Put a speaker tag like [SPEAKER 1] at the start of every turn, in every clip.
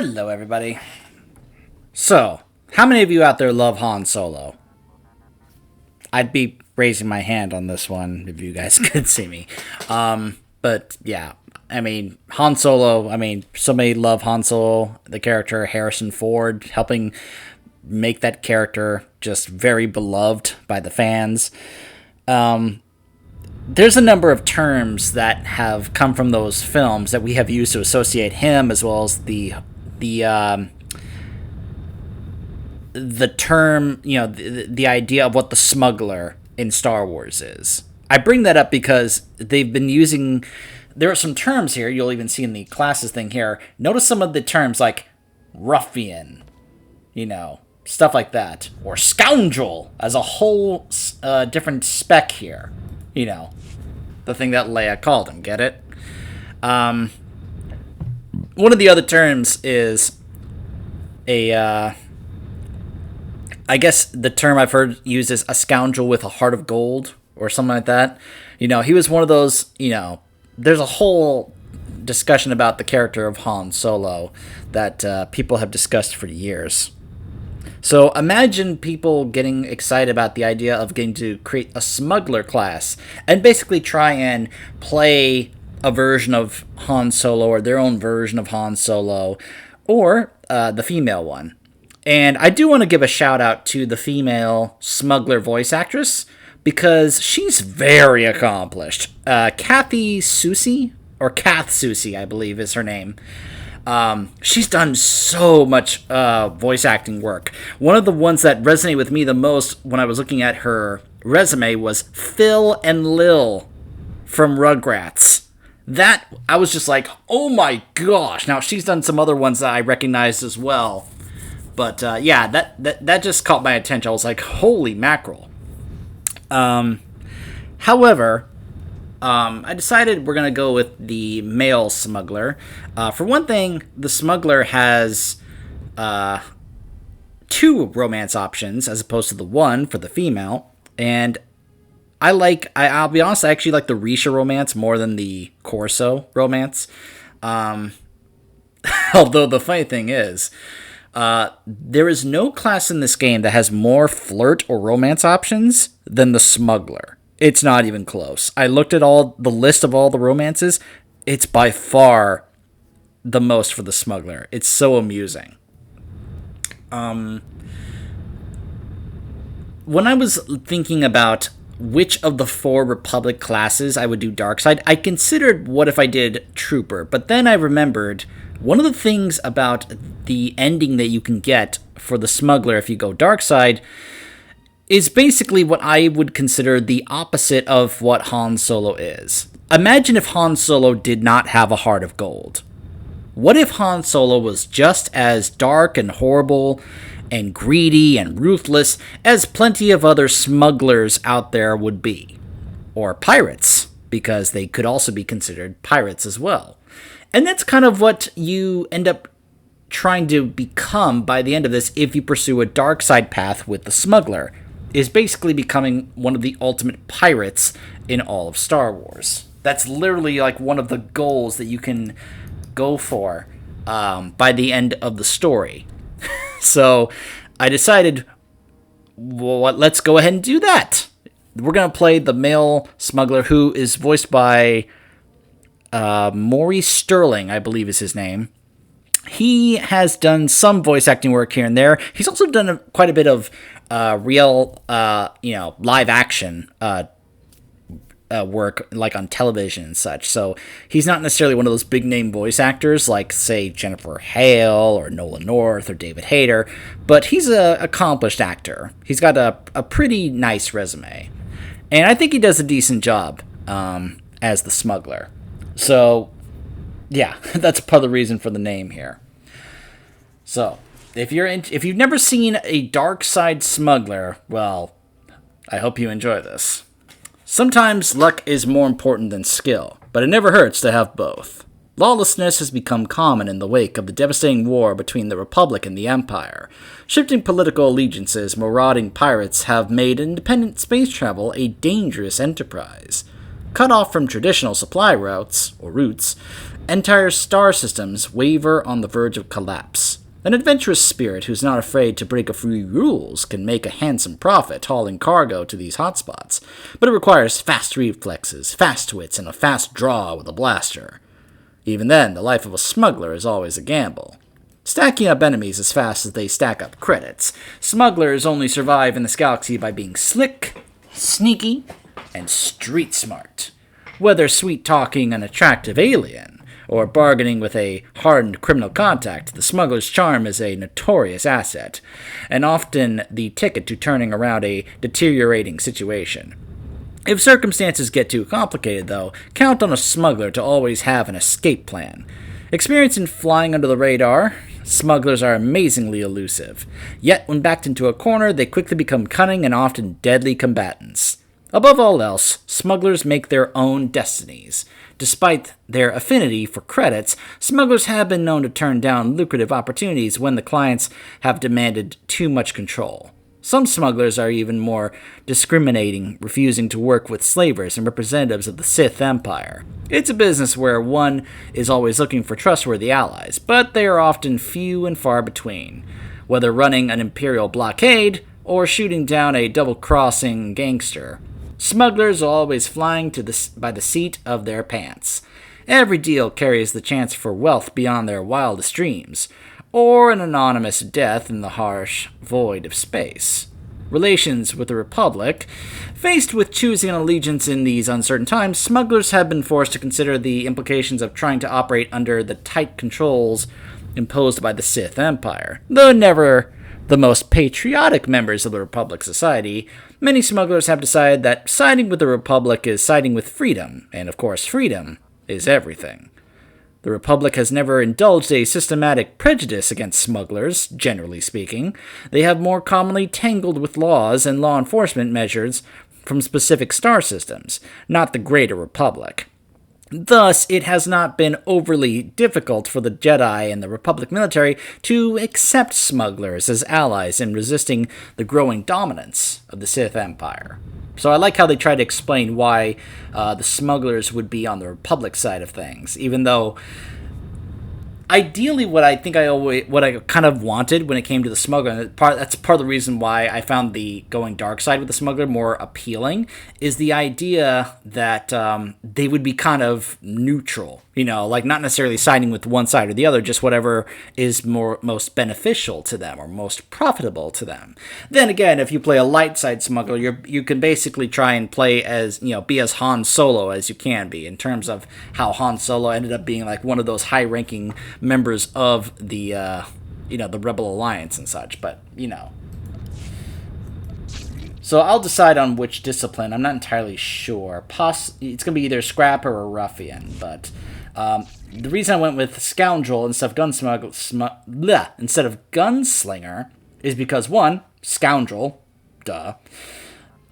[SPEAKER 1] Hello, everybody. So, how many of you out there love Han Solo? I'd be raising my hand on this one if you guys could see me. But yeah, I mean, Han Solo, so many love Han Solo, the character Harrison Ford, helping make that character just very beloved by the fans. There's a number of terms that have come from those films that we have used to associate him, as well as the term, the idea of what the smuggler in Star Wars is. I bring that up because they've been using, there are some terms here, you'll even see in the classes thing here. Notice some of the terms like ruffian, stuff like that. Or scoundrel as a whole different spec here. The thing that Leia called him, get it? One of the other terms is I guess the term I've heard used is a scoundrel with a heart of gold, or something like that. He was one of those, there's a whole discussion about the character of Han Solo that people have discussed for years. So imagine people getting excited about the idea of getting to create a smuggler class and basically try and play a version of Han Solo or their own version of Han Solo or the female one. And I do want to give a shout out to the female smuggler voice actress because she's very accomplished. Kathy Susi, or Kath Susi, I believe is her name. She's done so much voice acting work. One of the ones that resonated with me the most when I was looking at her resume was Phil and Lil from Rugrats. That, I was just like, oh my gosh. Now, she's done some other ones that I recognized as well. But yeah, that just caught my attention. I was like, holy mackerel. However, I decided we're going to go with the male smuggler. For one thing, the smuggler has 2 romance options as opposed to the one for the female. And I'll be honest, I actually like the Risha romance more than the Corso romance. Although the funny thing is, there is no class in this game that has more flirt or romance options than the smuggler. It's not even close. I looked at the list of all the romances. It's by far the most for the smuggler. It's so amusing. When I was thinking about which of the 4 Republic classes I would do Darkside, I considered what if I did Trooper, but then I remembered one of the things about the ending that you can get for the smuggler if you go Darkside is basically what I would consider the opposite of what Han Solo is. Imagine if Han Solo did not have a heart of gold. What if Han Solo was just as dark and horrible and greedy and ruthless as plenty of other smugglers out there would be? Or pirates, because they could also be considered pirates as well. And that's kind of what you end up trying to become by the end of this if you pursue a dark side path with the smuggler, is basically becoming one of the ultimate pirates in all of Star Wars. That's literally like one of the goals that you can go for by the end of the story. So I decided, well, let's go ahead and do that. We're going to play the male smuggler who is voiced by Maurice Sterling, I believe is his name. He has done some voice acting work here and there. He's also done quite a bit of real, live action work, like on television and such. So he's not necessarily one of those big name voice actors like, say, Jennifer Hale or Nolan North or David Hayter, but he's an accomplished actor. He's got a pretty nice resume, and I think he does a decent job as the smuggler. So yeah, that's part of the reason for the name here. So if you've never seen a dark side smuggler, well, I hope you enjoy this. Sometimes luck is more important than skill, but it never hurts to have both. Lawlessness has become common in the wake of the devastating war between the Republic and the Empire. Shifting political allegiances, marauding pirates have made independent space travel a dangerous enterprise. Cut off from traditional supply routes, Entire star systems waver on the verge of collapse. An adventurous spirit who's not afraid to break a few rules can make a handsome profit hauling cargo to these hotspots, but it requires fast reflexes, fast wits, and a fast draw with a blaster. Even then, the life of a smuggler is always a gamble. Stacking up enemies as fast as they stack up credits, smugglers only survive in this galaxy by being slick, sneaky, and street smart. Whether sweet-talking an attractive alien, or bargaining with a hardened criminal contact, the smuggler's charm is a notorious asset, and often the ticket to turning around a deteriorating situation. If circumstances get too complicated, though, count on a smuggler to always have an escape plan. Experienced in flying under the radar, smugglers are amazingly elusive. Yet, when backed into a corner, they quickly become cunning and often deadly combatants. Above all else, smugglers make their own destinies. Despite their affinity for credits, smugglers have been known to turn down lucrative opportunities when the clients have demanded too much control. Some smugglers are even more discriminating, refusing to work with slavers and representatives of the Sith Empire. It's a business where one is always looking for trustworthy allies, but they are often few and far between, whether running an imperial blockade or shooting down a double-crossing gangster. Smugglers are always flying by the seat of their pants. Every deal carries the chance for wealth beyond their wildest dreams, or an anonymous death in the harsh void of space. Relations with the Republic. Faced with choosing an allegiance in these uncertain times, smugglers have been forced to consider the implications of trying to operate under the tight controls imposed by the Sith Empire. Though never the most patriotic members of the Republic society, many smugglers have decided that siding with the Republic is siding with freedom, and of course freedom is everything. The Republic has never indulged a systematic prejudice against smugglers, generally speaking. They have more commonly tangled with laws and law enforcement measures from specific star systems, not the greater Republic. Thus, it has not been overly difficult for the Jedi and the Republic military to accept smugglers as allies in resisting the growing dominance of the Sith Empire. So I like how they try to explain why the smugglers would be on the Republic side of things, even though ideally what I kind of wanted when it came to the smuggler, and that's part of the reason why I found the going dark side with the smuggler more appealing, is the idea that they would be kind of neutral, like not necessarily siding with one side or the other, just whatever is most beneficial to them or most profitable to them. Then again, if you play a light side smuggler, you can basically try and play as, be as Han Solo as you can be, in terms of how Han Solo ended up being like one of those high-ranking members of the the Rebel Alliance and such, but so I'll decide on which discipline. I'm not entirely sure. It's gonna be either Scrapper or Ruffian, but the reason I went with Scoundral instead of Gunslinger is because one, Scoundral, duh.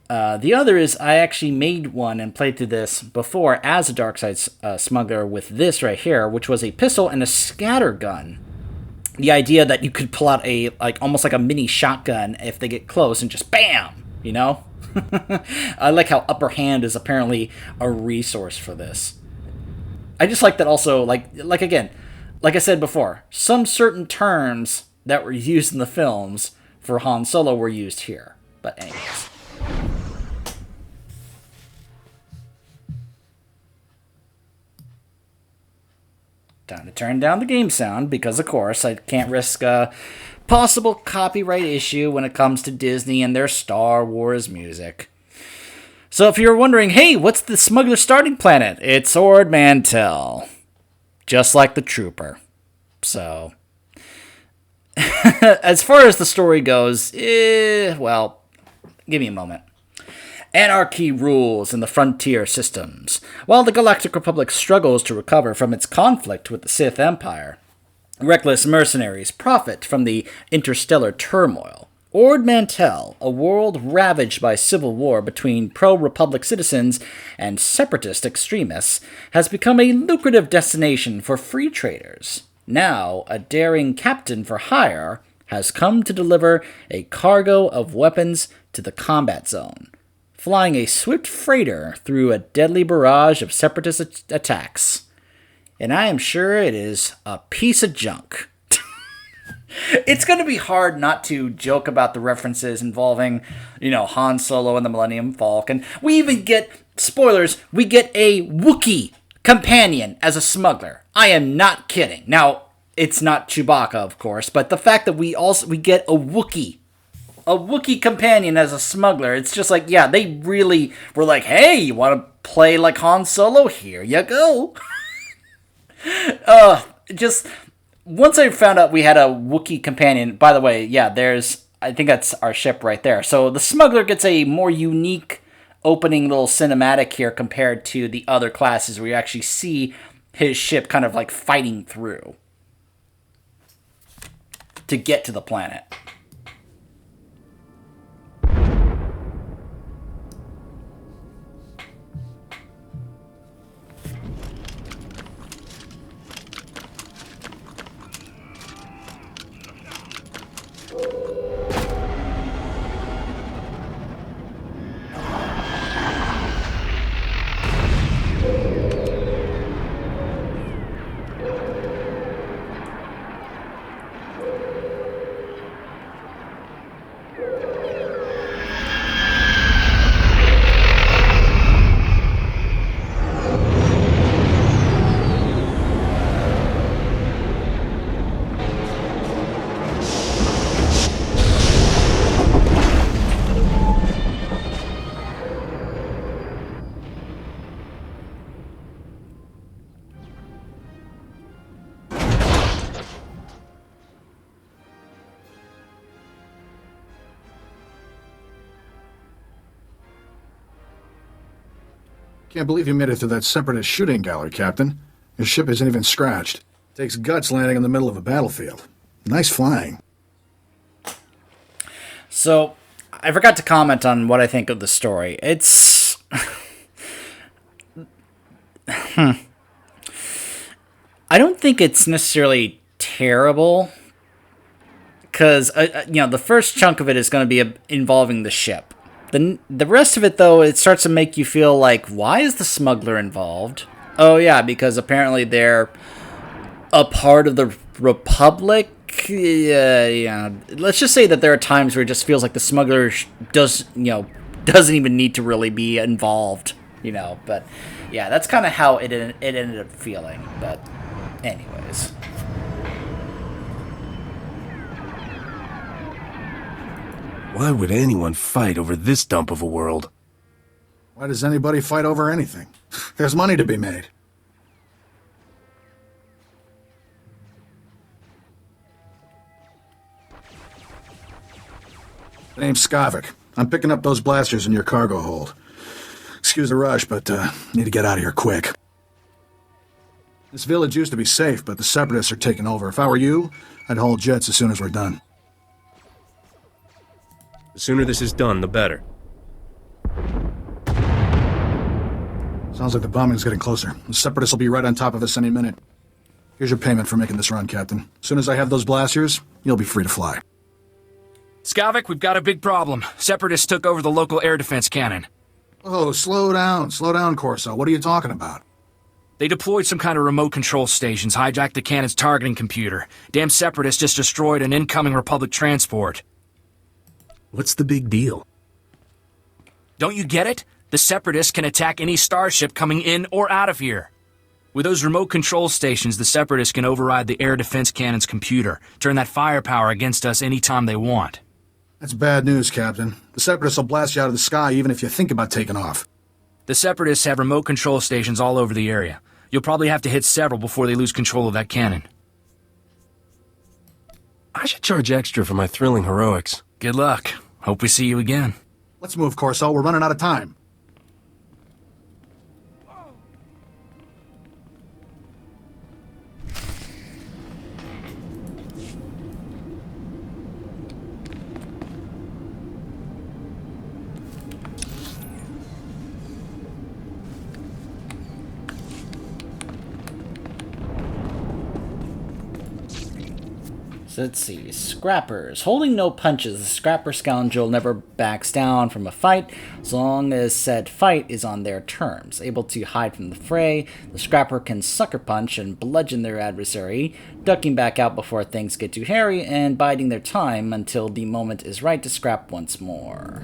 [SPEAKER 1] The other is I actually made one and played through this before as a Darkside Smuggler with this right here, which was a pistol and a scatter gun. The idea that you could pull out almost like a mini shotgun if they get close and just BAM! I like how upper hand is apparently a resource for this. I just like that also, like again, like I said before, some certain terms that were used in the films for Han Solo were used here. But anyways. Time to turn down the game sound because, of course, I can't risk a possible copyright issue when it comes to Disney and their Star Wars music. So if you're wondering, hey, what's the smuggler starting planet? It's Ord Mantell. Just like the Trooper. So, as far as the story goes, well, give me a moment. Anarchy rules in the frontier systems. While the Galactic Republic struggles to recover from its conflict with the Sith Empire, reckless mercenaries profit from the interstellar turmoil. Ord Mantell, a world ravaged by civil war between pro-Republic citizens and separatist extremists, has become a lucrative destination for free traders. Now, a daring captain for hire has come to deliver a cargo of weapons to the combat zone, flying a swift freighter through a deadly barrage of separatist attacks. And I am sure it is a piece of junk. It's going to be hard not to joke about the references involving, Han Solo and the Millennium Falcon. We even get, spoilers, we get a Wookiee companion as a smuggler. I am not kidding. Now, it's not Chewbacca, of course, but the fact that we get a Wookiee companion as a smuggler, it's just like, yeah, they really were like, hey, you want to play like Han Solo? Here you go. Just once I found out we had a Wookiee companion, by the way, yeah, I think that's our ship right there. So the smuggler gets a more unique opening little cinematic here compared to the other classes where you actually see his ship kind of like fighting through to get to the planet.
[SPEAKER 2] Can't believe you made it to that Separatist shooting gallery, Captain. Your ship isn't even scratched. Takes guts landing in the middle of a battlefield. Nice flying.
[SPEAKER 1] So, I forgot to comment on what I think of the story. It's... I don't think it's necessarily terrible, because, the first chunk of it is going to be involving the ship. The rest of it, though, it starts to make you feel like, why is the smuggler involved? Oh, yeah, because apparently they're a part of the Republic. Yeah. Let's just say that there are times where it just feels like the smuggler doesn't even need to really be involved, But, yeah, that's kind of how it ended up feeling. But, anyways.
[SPEAKER 3] Why would anyone fight over this dump of a world?
[SPEAKER 2] Why does anybody fight over anything? There's money to be made. My name's Skavik. I'm picking up those blasters in your cargo hold. Excuse the rush, but need to get out of here quick. This village used to be safe, but the Separatists are taking over. If I were you, I'd haul jets as soon as we're done.
[SPEAKER 3] The sooner this is done, the better.
[SPEAKER 2] Sounds like the bombing's getting closer. The Separatists will be right on top of us any minute. Here's your payment for making this run, Captain. As soon as I have those blasters, you'll be free to fly.
[SPEAKER 4] Skavik, we've got a big problem. Separatists took over the local air defense cannon.
[SPEAKER 2] Oh, slow down, Corso. What are you talking about?
[SPEAKER 4] They deployed some kind of remote control stations, hijacked the cannon's targeting computer. Damn Separatists just destroyed an incoming Republic transport.
[SPEAKER 3] What's the big deal?
[SPEAKER 4] Don't you get it? The Separatists can attack any starship coming in or out of here. With those remote control stations, the Separatists can override the air defense cannon's computer, turn that firepower against us anytime they want.
[SPEAKER 2] That's bad news, Captain. The Separatists will blast you out of the sky even if you think about taking off.
[SPEAKER 4] The Separatists have remote control stations all over the area. You'll probably have to hit several before they lose control of that cannon.
[SPEAKER 3] I should charge extra for my thrilling heroics.
[SPEAKER 4] Good luck. Hope we see you again.
[SPEAKER 2] Let's move, Corso. We're running out of time.
[SPEAKER 1] So let's see. Scrappers. Holding no punches, the scrapper scoundrel never backs down from a fight as long as said fight is on their terms. Able to hide from the fray, the scrapper can sucker punch and bludgeon their adversary, ducking back out before things get too hairy and biding their time until the moment is right to scrap once more.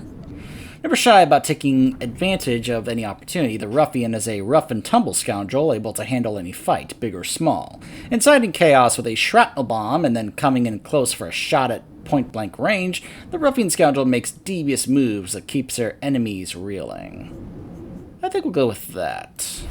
[SPEAKER 1] Never shy about taking advantage of any opportunity, the ruffian is a rough-and-tumble scoundrel able to handle any fight, big or small. Inciting chaos with a shrapnel bomb and then coming in close for a shot at point-blank range, the ruffian scoundrel makes devious moves that keeps their enemies reeling. I think we'll go with that.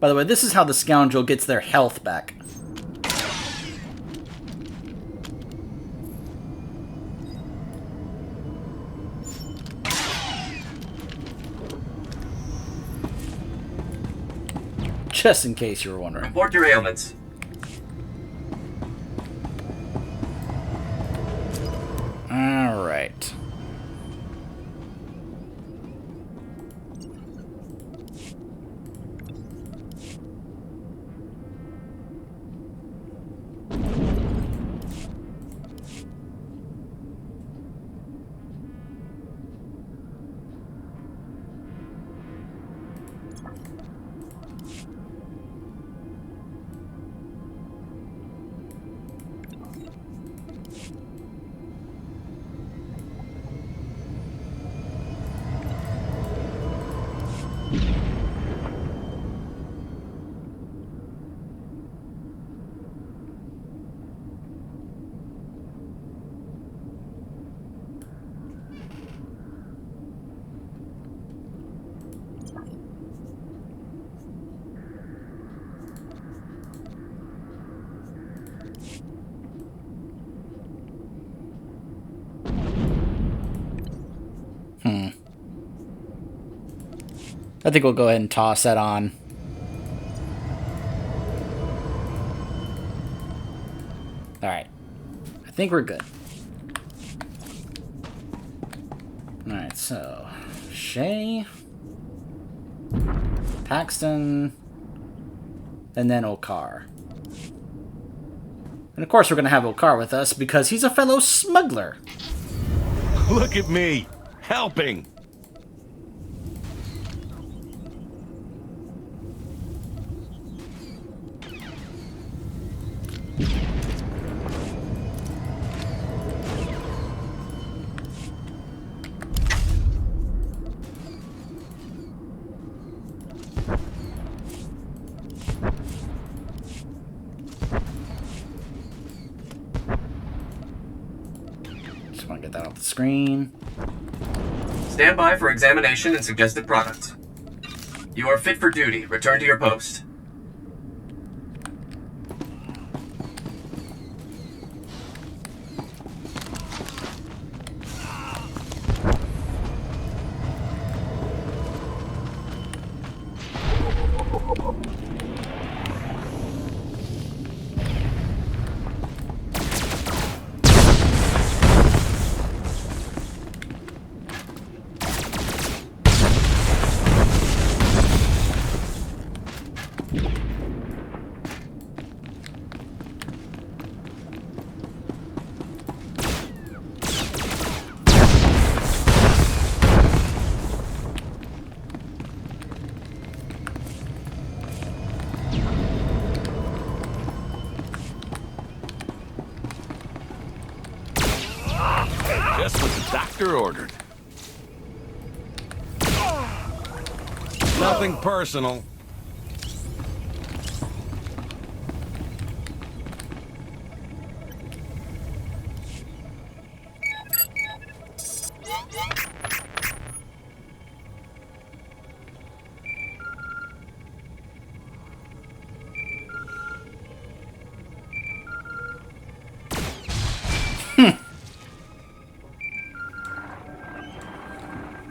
[SPEAKER 1] By the way, this is how the scoundrel gets their health back. Just in case you were wondering.
[SPEAKER 5] Report your ailments.
[SPEAKER 1] All right. I think we'll go ahead and toss that on. Alright. I think we're good. Alright, so Shay, Paxton, and then Okar. And of course we're going to have Okar with us because he's a fellow smuggler.
[SPEAKER 3] Look at me, helping.
[SPEAKER 1] Just want to get that off the screen.
[SPEAKER 5] Stand by for examination and suggested products. You are fit for duty. Return to your post.
[SPEAKER 3] Just what the doctor ordered. Nothing personal.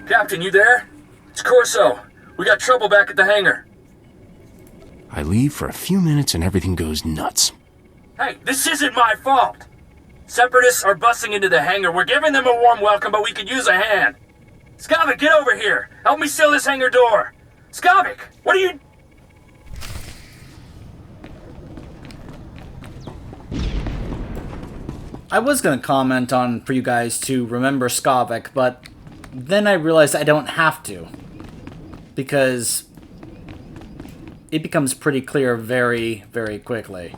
[SPEAKER 4] Captain, you there? It's Corso. We got trouble back at the hangar.
[SPEAKER 3] I leave for a few minutes and everything goes nuts.
[SPEAKER 4] Hey, this isn't my fault. Separatists are busting into the hangar. We're giving them a warm welcome, but we could use a hand. Skavik, get over here. Help me seal this hangar door. Skavik, what are you...
[SPEAKER 1] I was going to comment on for you guys to remember Skavik, but then I realized I don't have to. Because it becomes pretty clear very, very quickly.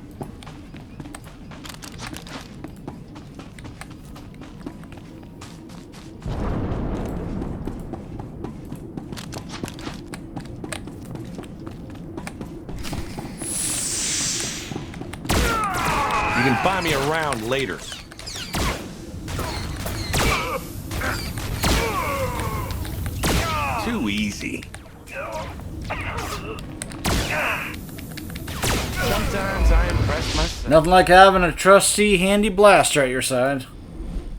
[SPEAKER 3] You can buy me around later. Too easy. Sometimes I impress myself.
[SPEAKER 1] Nothing like having a trusty, handy blaster at your side.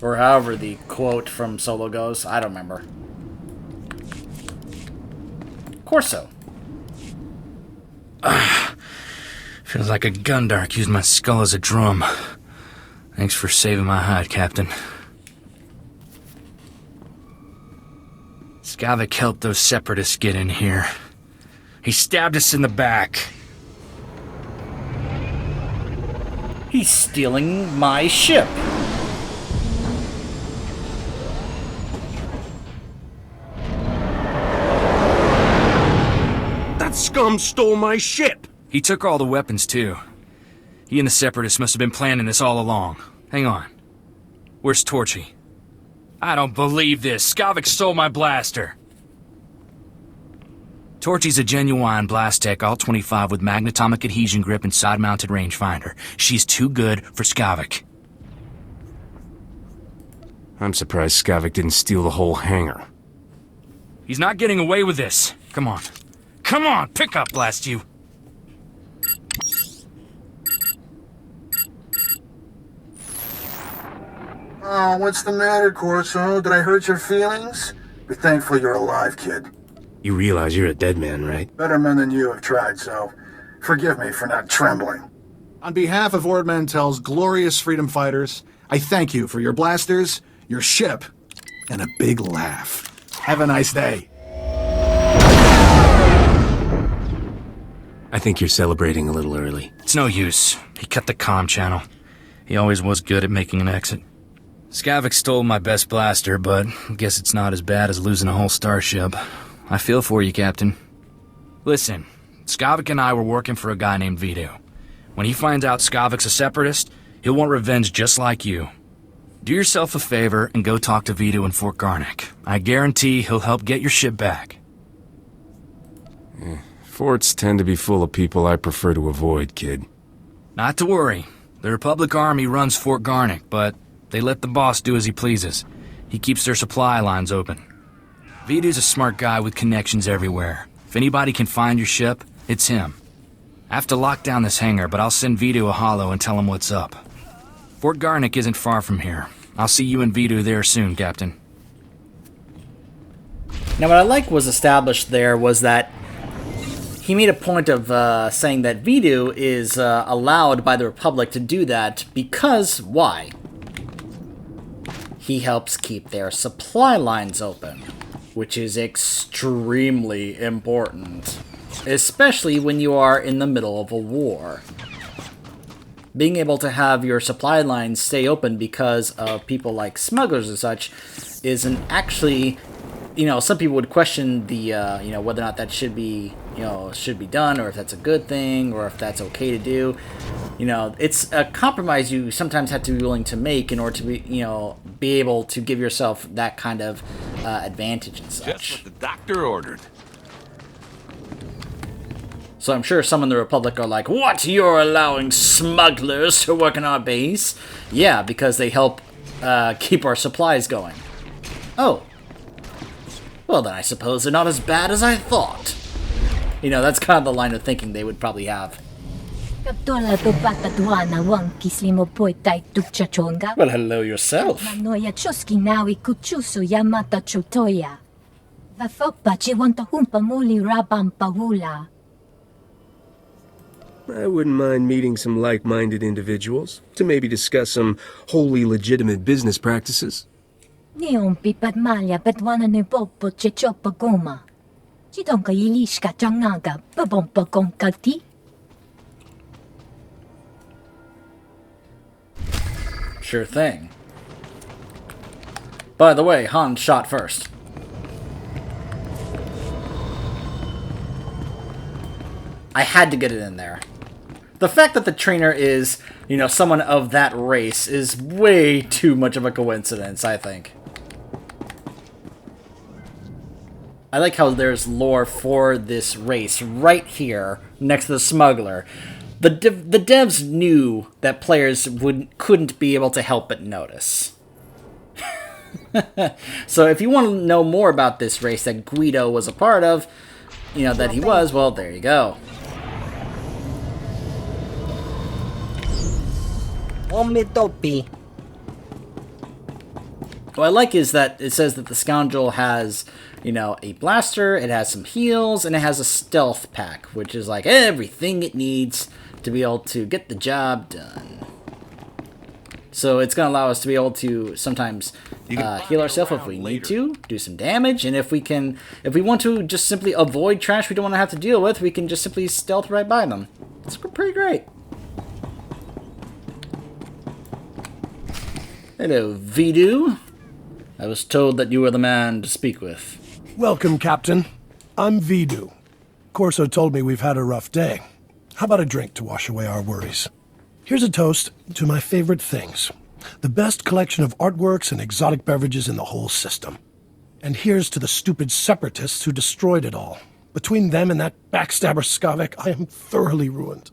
[SPEAKER 1] Or however the quote from Solo goes. I don't remember. Corso.
[SPEAKER 4] Feels like a Gundark used my skull as a drum. Thanks for saving my hide, Captain. Skavik helped those Separatists get in here. He stabbed us in the back.
[SPEAKER 1] He's stealing my ship.
[SPEAKER 3] That scum stole my ship!
[SPEAKER 4] He took all the weapons, too. He and the Separatists must have been planning this all along. Hang on. Where's Torchy? I don't believe this. Skavik stole my blaster. Torchy's a genuine blast tech, all 25 with magnetomic adhesion grip and side-mounted rangefinder. She's too good for Skavik.
[SPEAKER 3] I'm surprised Skavik didn't steal the whole hangar.
[SPEAKER 4] He's not getting away with this. Come on. Come on, pick up, blast you.
[SPEAKER 2] Oh, what's the matter, Corso? Did I hurt your feelings? Be thankful you're alive, kid.
[SPEAKER 3] You realize you're a dead man, right?
[SPEAKER 2] Better men than you have tried, so forgive me for not trembling. On behalf of Ord Mantell's glorious freedom fighters, I thank you for your blasters, your ship, and a big laugh. Have a nice day.
[SPEAKER 3] I think you're celebrating a little early.
[SPEAKER 4] It's no use. He cut the comm channel. He always was good at making an exit. Skavik stole my best blaster, but I guess it's not as bad as losing a whole starship. I feel for you, Captain. Listen, Skavik and I were working for a guy named Vito. When he finds out Skavik's a Separatist, he'll want revenge just like you. Do yourself a favor and go talk to Vito in Fort Garnick. I guarantee he'll help get your ship back.
[SPEAKER 3] Forts tend to be full of people I prefer to avoid, kid.
[SPEAKER 4] Not to worry. The Republic Army runs Fort Garnick, but they let the boss do as he pleases. He keeps their supply lines open. Vito's a smart guy with connections everywhere. If anybody can find your ship, it's him. I have to lock down this hangar, but I'll send Vito a holo and tell him what's up. Fort Garnick isn't far from here. I'll see you and Vito there soon, Captain.
[SPEAKER 1] Now, what I like was established there was that he made a point of saying that Vito is allowed by the Republic to do that because, why? He helps keep their supply lines open, which is extremely important, especially when you are in the middle of a war. Being able to have your supply lines stay open because of people like smugglers and such isn't actually, some people would question the, whether or not that should be done, or if that's a good thing, or if that's okay to do. It's a compromise you sometimes have to be willing to make in order to be able to give yourself that kind of advantage and such.
[SPEAKER 3] Just what the doctor ordered.
[SPEAKER 1] So I'm sure some in the Republic are like, what? You're allowing smugglers to work in our base? Yeah, because they help keep our supplies going. Oh. Well, then I suppose they're not as bad as I thought. That's kind of the line of thinking they would probably have. Well, hello yourself.
[SPEAKER 3] I wouldn't mind meeting some like-minded individuals to maybe discuss some wholly legitimate business practices.
[SPEAKER 6] Neompi patmalia petwana popo chechopa goma. Chidonka yilishka changaga babompa konkati.
[SPEAKER 1] Sure thing. By the way, Han shot first. I had to get it in there. The fact that the trainer is, someone of that race is way too much of a coincidence, I think. I like how there's lore for this race right here next to the Smuggler. The devs knew that players couldn't be able to help but notice. So if you want to know more about this race that Guido was a part of, that he was, well, there you go.
[SPEAKER 7] Omitopi.
[SPEAKER 1] What I like is that it says that the Scoundral has, a blaster, it has some heals, and it has a stealth pack, which is like everything it needs to be able to get the job done. So it's going to allow us to be able to sometimes heal ourselves if we need to, do some damage, and if we want to just simply avoid trash we don't want to have to deal with, we can just simply stealth right by them. It's pretty great. Hello, Vidu. I was told that you were the man to speak with.
[SPEAKER 8] Welcome, Captain. I'm Vidu. Corso told me we've had a rough day. How about a drink to wash away our worries? Here's a toast to my favorite things. The best collection of artworks and exotic beverages in the whole system. And here's to the stupid separatists who destroyed it all. Between them and that backstabber Skavek, I am thoroughly ruined.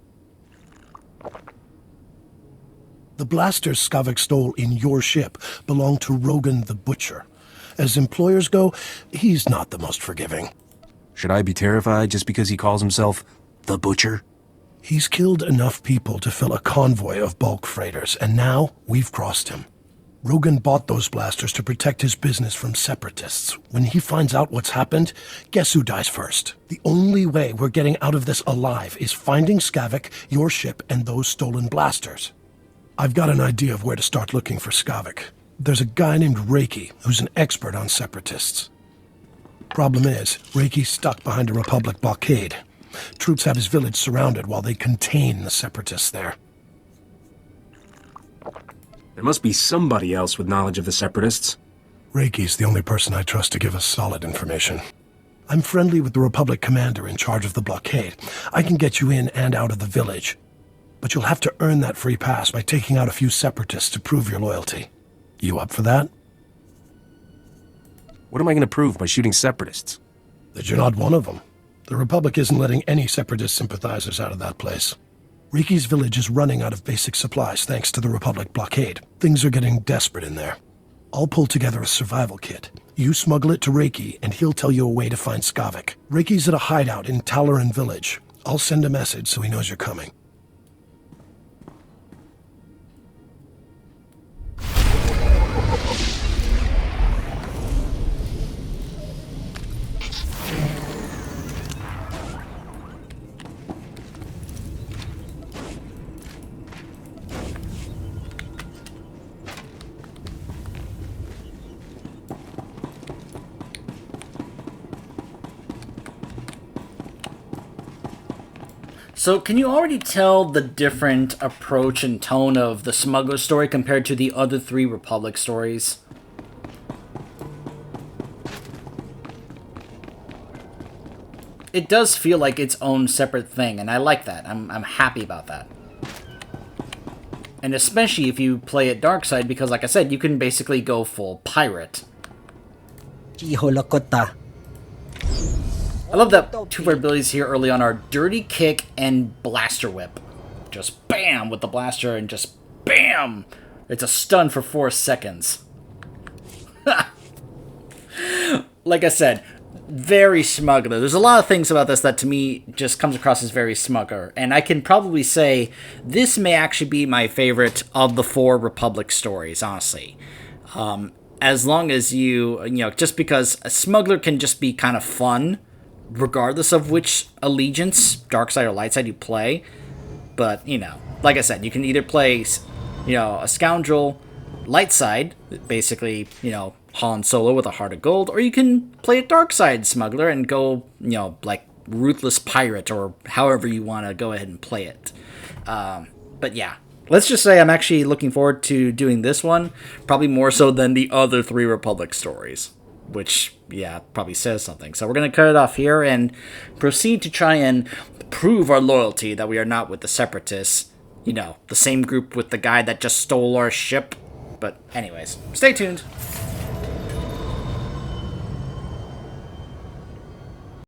[SPEAKER 8] The blasters Skavek stole in your ship belong to Rogan the Butcher. As employers go, he's not the most forgiving.
[SPEAKER 3] Should I be terrified just because he calls himself the Butcher?
[SPEAKER 8] He's killed enough people to fill a convoy of bulk freighters, and now we've crossed him. Rogan bought those blasters to protect his business from separatists. When he finds out what's happened, guess who dies first? The only way we're getting out of this alive is finding Skavek, your ship, and those stolen blasters. I've got an idea of where to start looking for Skavek. There's a guy named Reiki who's an expert on separatists. Problem is, Reiki's stuck behind a Republic blockade. Troops have his village surrounded while they contain the separatists there.
[SPEAKER 3] There must be somebody else with knowledge of the separatists.
[SPEAKER 8] Reiki's the only person I trust to give us solid information. I'm friendly with the Republic commander in charge of the blockade. I can get you in and out of the village. But you'll have to earn that free pass by taking out a few separatists to prove your loyalty. You up for that?
[SPEAKER 3] What am I going to prove by shooting separatists?
[SPEAKER 8] That you're not one of them. The Republic isn't letting any separatist sympathizers out of that place. Reiki's village is running out of basic supplies thanks to the Republic blockade. Things are getting desperate in there. I'll pull together a survival kit. You smuggle it to Reiki, and he'll tell you a way to find Skavek. Reiki's at a hideout in Talaran village. I'll send a message so he knows you're coming.
[SPEAKER 1] So, can you already tell the different approach and tone of the Smuggler story compared to the other three Republic stories? It does feel like its own separate thing, and I like that. I'm happy about that. And especially if you play it dark side, because like I said, you can basically go full pirate.
[SPEAKER 7] Chiholokota.
[SPEAKER 1] I love that two of our abilities here early on are Dirty Kick and Blaster Whip. Just bam with the blaster and just bam! It's a stun for 4 seconds. Like I said, very Smuggler. There's a lot of things about this that to me just comes across as very Smuggler. And I can probably say this may actually be my favorite of the 4 Republic stories, honestly. As long as just because a Smuggler can just be kind of fun, regardless of which allegiance, dark side or light side, you play. But, you know, like I said, you can either play, you know, a Scoundral light side, basically, you know, Han Solo with a heart of gold, or you can play a dark side Smuggler and go, you know, like ruthless pirate, or however you want to go ahead and play it. But yeah, let's just say I'm actually looking forward to doing this one, probably more so than the other 3 Republic stories, which, yeah, probably says something. So we're going to cut it off here and proceed to try and prove our loyalty that we are not with the Separatists, you know, the same group with the guy that just stole our ship. But anyways, stay tuned.